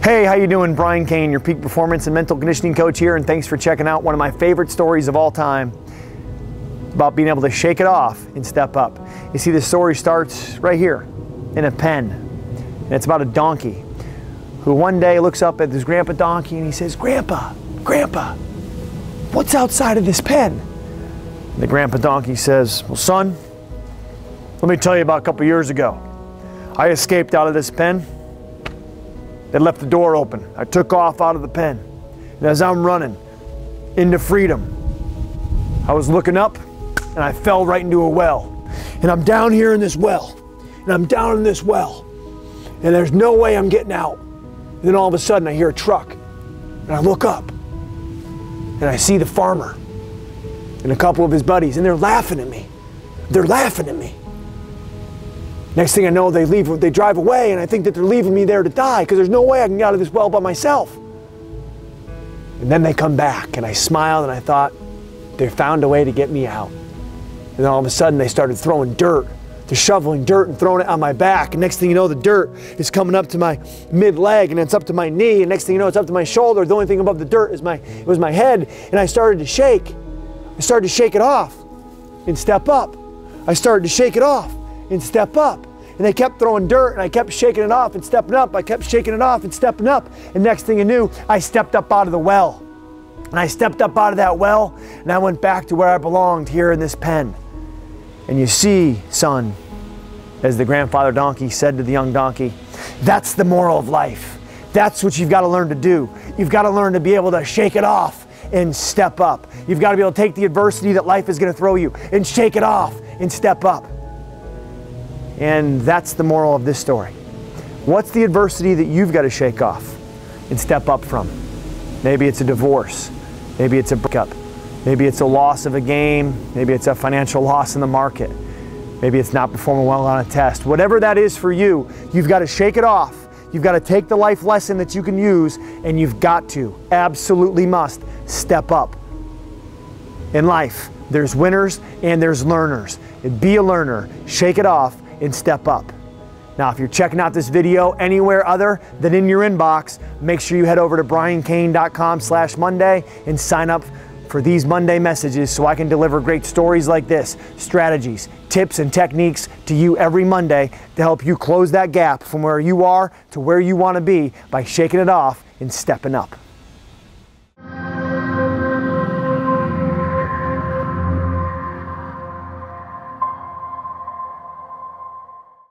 Hey, how you doing? Brian Cain, your peak performance and mental conditioning coach here, and thanks for checking out one of my favorite stories of all time about being able to shake it off and step up. You see, this story starts right here in a pen, and it's about a donkey who one day looks up at his grandpa donkey and he says, Grandpa, what's outside of this pen? And the grandpa donkey says, well, son, let me tell you about a couple years ago. I escaped out of this pen. They left the door open. I took off out of the pen. And as I'm running into freedom, I was looking up and I fell right into a well. And I'm down here in this well. And I'm down in this well. And there's no way I'm getting out. And then all of a sudden I hear a truck. And I look up. And I see the farmer and a couple of his buddies. And they're laughing at me. They're laughing at me. Next thing I know, they drive away, and I think that they're leaving me there to die because there's no way I can get out of this well by myself. And then they come back, and I smiled, and I thought, they found a way to get me out. And then all of a sudden, they started throwing dirt. They're shoveling dirt and throwing it on my back. And next thing you know, the dirt is coming up to my mid-leg, and it's up to my knee. And next thing you know, it's up to my shoulder. The only thing above the dirt is was my head. And I started to shake. I started to shake it off and step up. I started to shake it off and step up. And they kept throwing dirt, and I kept shaking it off and stepping up. I kept shaking it off and stepping up. And next thing I knew, I stepped up out of the well. And I stepped up out of that well, and I went back to where I belonged, here in this pen. And you see, son, as the grandfather donkey said to the young donkey, that's the moral of life. That's what you've got to learn to do. You've got to learn to be able to shake it off and step up. You've got to be able to take the adversity that life is going to throw you and shake it off and step up. And that's the moral of this story. What's the adversity that you've got to shake off and step up from? Maybe it's a divorce. Maybe it's a breakup. Maybe it's a loss of a game. Maybe it's a financial loss in the market. Maybe it's not performing well on a test. Whatever that is for you, you've got to shake it off. You've got to take the life lesson that you can use, and you've got to, absolutely must, step up. In life, there's winners and there's learners. Be a learner, shake it off, and step up. Now, if you're checking out this video anywhere other than in your inbox, make sure you head over to briancain.com/Monday and sign up for these Monday messages so I can deliver great stories like this, strategies, tips, and techniques to you every Monday to help you close that gap from where you are to where you want to be by shaking it off and stepping up.